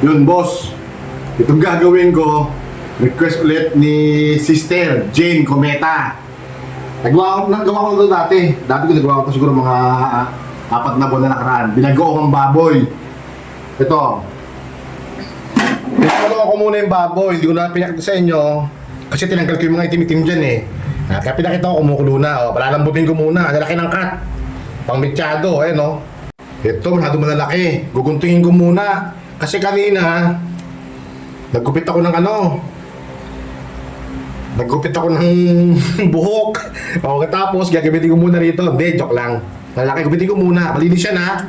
Yun, boss. Itong gagawin ko, request ulit ni Sister Jane Cometa. Nagawa ko ito dati. Dati ko nagawa ko ito siguro mga 4 na buwan na nakaraan. Binagoong ang baboy. Ito. Pinakalawa ko muna yung baboy. Hindi ko na pinakita sa inyo. Kasi tinanggal ko yung mga itim-itim dyan eh. Kaya pinakita ko, kumukulo na. Palalambutin ko muna. Lalaki ng cut. Pang-mechado, eh no. Ito, masyado malalaki. Guguntingin ko muna. Kasi kanina, naggupit ako ng Naggupit ako ng buhok. Tapos, gagamitin ko muna rito. Hindi, joke lang. Lalaki, gupitin ko muna. Malinis yan ha.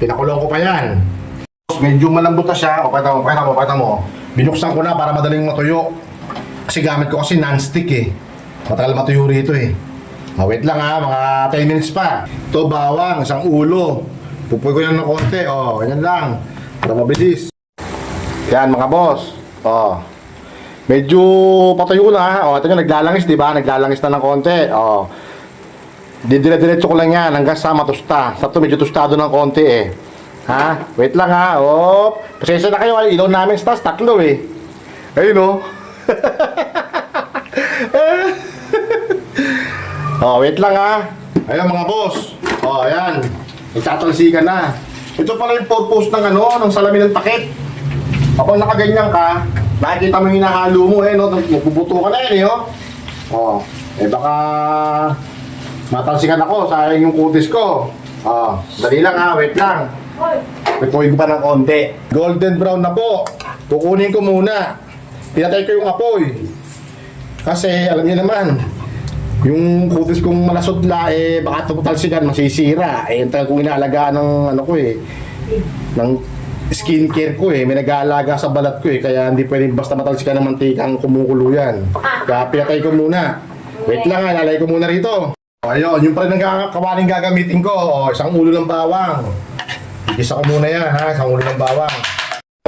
Pinakulong ko pa yan. Medyo malambot na siya. Pakita mo. Binuksan ko na para madaling matuyo. Kasi gamit ko kasi non-stick eh. Matagal matuyo rito eh. Wait lang ha, mga 10 minutes pa. Ito bawang, isang ulo. Pupuy ko yan ng konti. Ganyan lang. Para mabilis. Yan mga boss. Medyo patayo na. Ito nyo, naglalangis diba? Naglalangis na ng konti. Didire-diretso ko lang yan hanggang sa matusta. Sa ito medyo tostado ng konti eh. Ha? Wait lang ha. Pasensya na kayo. Ilaw namin sa taas, tatlo eh. Ayun o. Wait lang ha. Ayun mga boss. Ayan. Nagtatalsikan na. Ito pala yung purpose ng salamin ng takip. Kapag nakaganyan ka, nakikita mo yung hinahalo mo eh, no? Magbubuto ka na yan eh, baka matalsikan ako, sayang yung kutis ko. Dali lang ha, wait lang. Pipuin ko pa ng konti. Golden brown na po. Kukunin ko muna. Pinatay ko yung apoy. Kasi, alam niyo naman, yung kutis kong malasodla eh baka talsikan masisira yung talaga kong inaalagaan ng ng skincare ko eh, may nag-aalaga sa balat ko eh, kaya hindi pwedeng basta matalsikan ng mantikang kumukulo yan. Kaya pinatay ko muna. Wait lang lalagay ko muna rito. Ayun, yung pa rin ang kawaling gagamitin ko. Isang ulo ng bawang. Igisa ko muna yan ha, isang ulo ng bawang.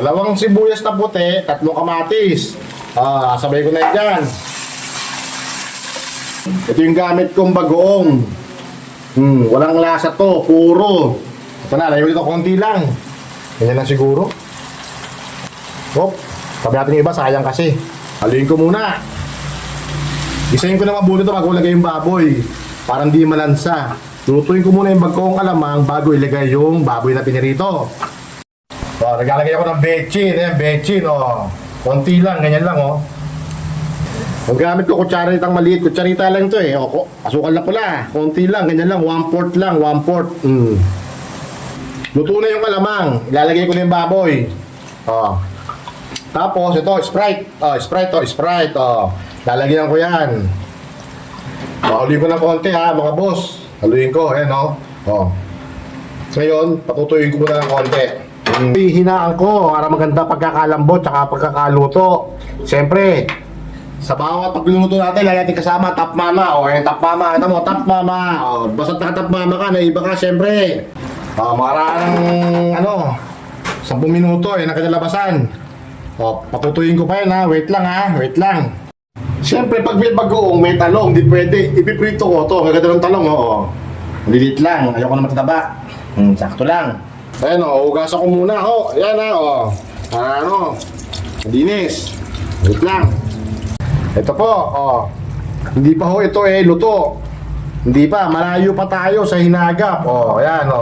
2 sibuyas na puti, 3 kamatis. Sabay ko na yan dyan. Ito yung gamit kong bagoong. Walang lasa to, puro. Ito na, layo dito konti lang. Ganyan lang siguro. Sabi natin yung iba, sayang kasi. Haluin ko muna. Isayin ko na mabuti ito bago ilagay yung baboy. Para hindi malansa. Lutuin ko muna yung bagoong alamang bago ilagay yung baboy na pinirito. Naglalagay ako ng bechin. Ayan, bechin. Konti lang, ganyan lang Ang gamit ko, kutsaritang maliit. Kutsarita lang ito eh. Asukal na pula. Konti lang, ganyan lang. 1/4 lang, 1/4. Luto na yung kalamang. Ilalagay ko na yung baboy. Tapos, ito, Sprite. Sprite. Lalagyan ko yan. Haluin ko ng konti ha, mga boss. Haluin ko, Ngayon, patutuyin ko muna ng konti. Hinaan ko para maganda pagkakalambot tsaka pagkakaluto. Siyempre, sa bawat pagluluto natin, lagi natin kasama top mama. Yung top mama, ito mo, top mama. Basta top mama ka, naiba ka, siyempre. Makaraan ng 10 minuto na kinalabasan. Patutuyin ko pa yun ha, wait lang. Siyempre, pag may bagoong, may talong, di pwede. Ipiprito ko ito, kaganda ng talong, Lilit lang, ayoko na mataba. Sakto lang. Ayan hugasan ko muna, Ayan linis. Wait lang. Ito po, hindi pa ito luto. Hindi pa, malayo pa tayo sa hinagap. Ayan,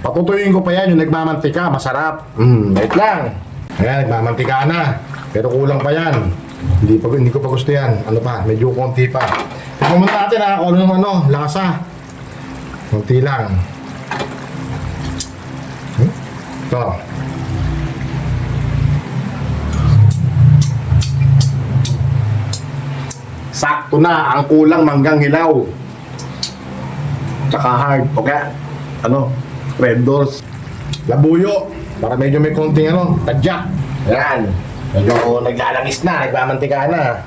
patutuyin ko pa yan yung nagmamantika, masarap. Wait lang. Ayan, nagmamantika na. Pero kulang pa yan. Hindi ko pa gusto yan. Medyo konti pa. Tignan mo natin kung ano lasa. Konti lang. Ito. Sakto na, ang kulang manggang hilaw. Tsaka hard, red doors. Labuyo, para medyo may konting tadyak. Yan, medyo naglalangis na, nagmamantika na.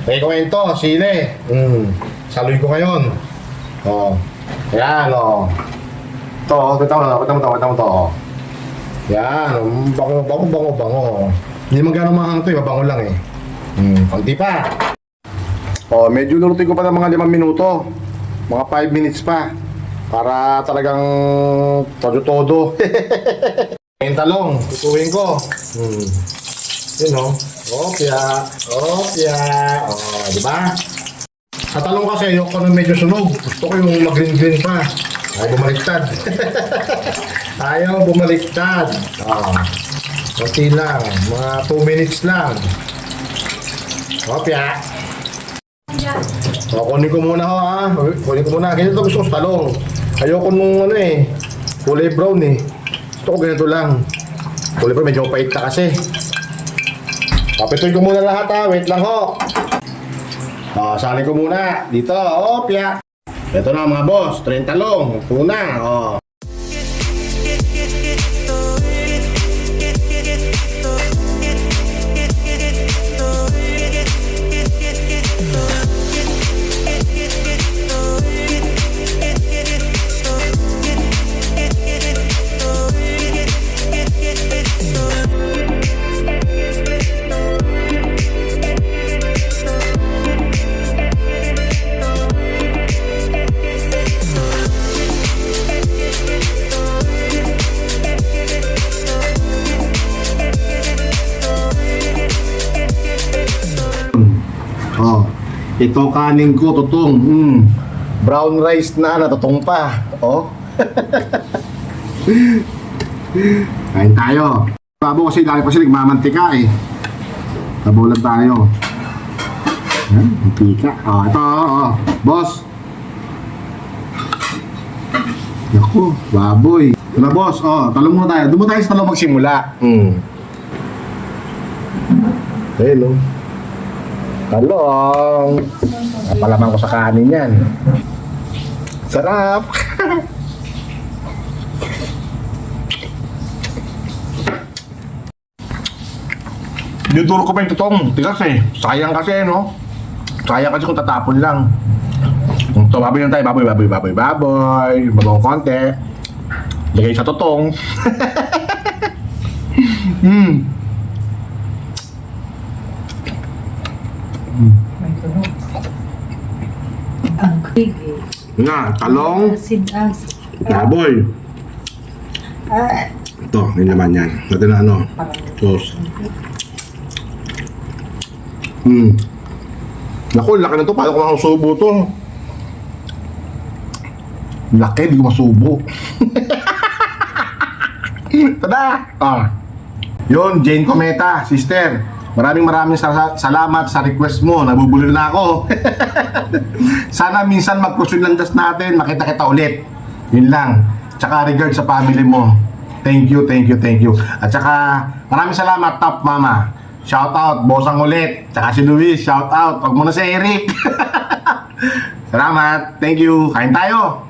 May kwento, sili. Saluin ko ngayon. Yan, Ito mo to. Yan, bango. Hindi man gano'ng mahang ito, mabango lang eh. Konti pa. Medyo lulutin ko pa ng mga 5 minuto. Mga 5 minutes pa. Para talagang todo-todo. Yung talong, tutuwin ko. Yun o. Opya. Opya. O, di ba? Sa talong kasi, ayoko na medyo sunog. Gusto ko yung mag-green-green pa. Ayaw bumaliktad. Ayaw bumaliktad. Kunti lang. Mga 2 minutes lang. Opya. O, kunin ko muna ho ha. Kunin ko muna. Ganito gusto ko sa talong. Ayoko nung ano eh. Kulay brown eh. Gusto ko ganito lang. Kulay brown, medyo pait na kasi. Papituin ko muna lahat ha. Wait lang ho. Salin ko muna. Dito. Opya. Ito na mga boss. 30 talong. Ito na. Ito kanin ko, tutong. Brown rice na, natutong pa. Kain tayo. Babo kasi lagi pa sila nagmamantika eh. Tabulan tayo. Mantika. Ito, boss. Naku, baboy. Ito na boss, talong muna tayo. Doon mo tayo sa talong magsimula. Ayun o. Talong. Napalaman ko sa kanin yan. Sarap. Duduro ko pa yung tutong. Tigas eh. Sayang kasi no. Sayang kasi kung tatapon lang. Ito, baboy lang tayo. Baboy. Babong konti. Lagay sa tutong. Ang krigi. Na, talong. Sinas. Baboy. Ito, may laman yan. Natin na ano. Sauce. Naku, laki na to. Paano ko makasubo to? Laki, di ko masubo. Tada! Yun, Jane Cometa, sister. Maraming salamat sa request mo. Nabubulol na ako. Sana minsan mag-prosunlandas natin. Makita kita ulit. Yun lang. Tsaka regard sa family mo. Thank you. At tsaka maraming salamat, Top Mama. Shout out, Bosang ulit. Tsaka si Luis, shout out. Huwag mo na si Eric. Salamat. Thank you. Kain tayo.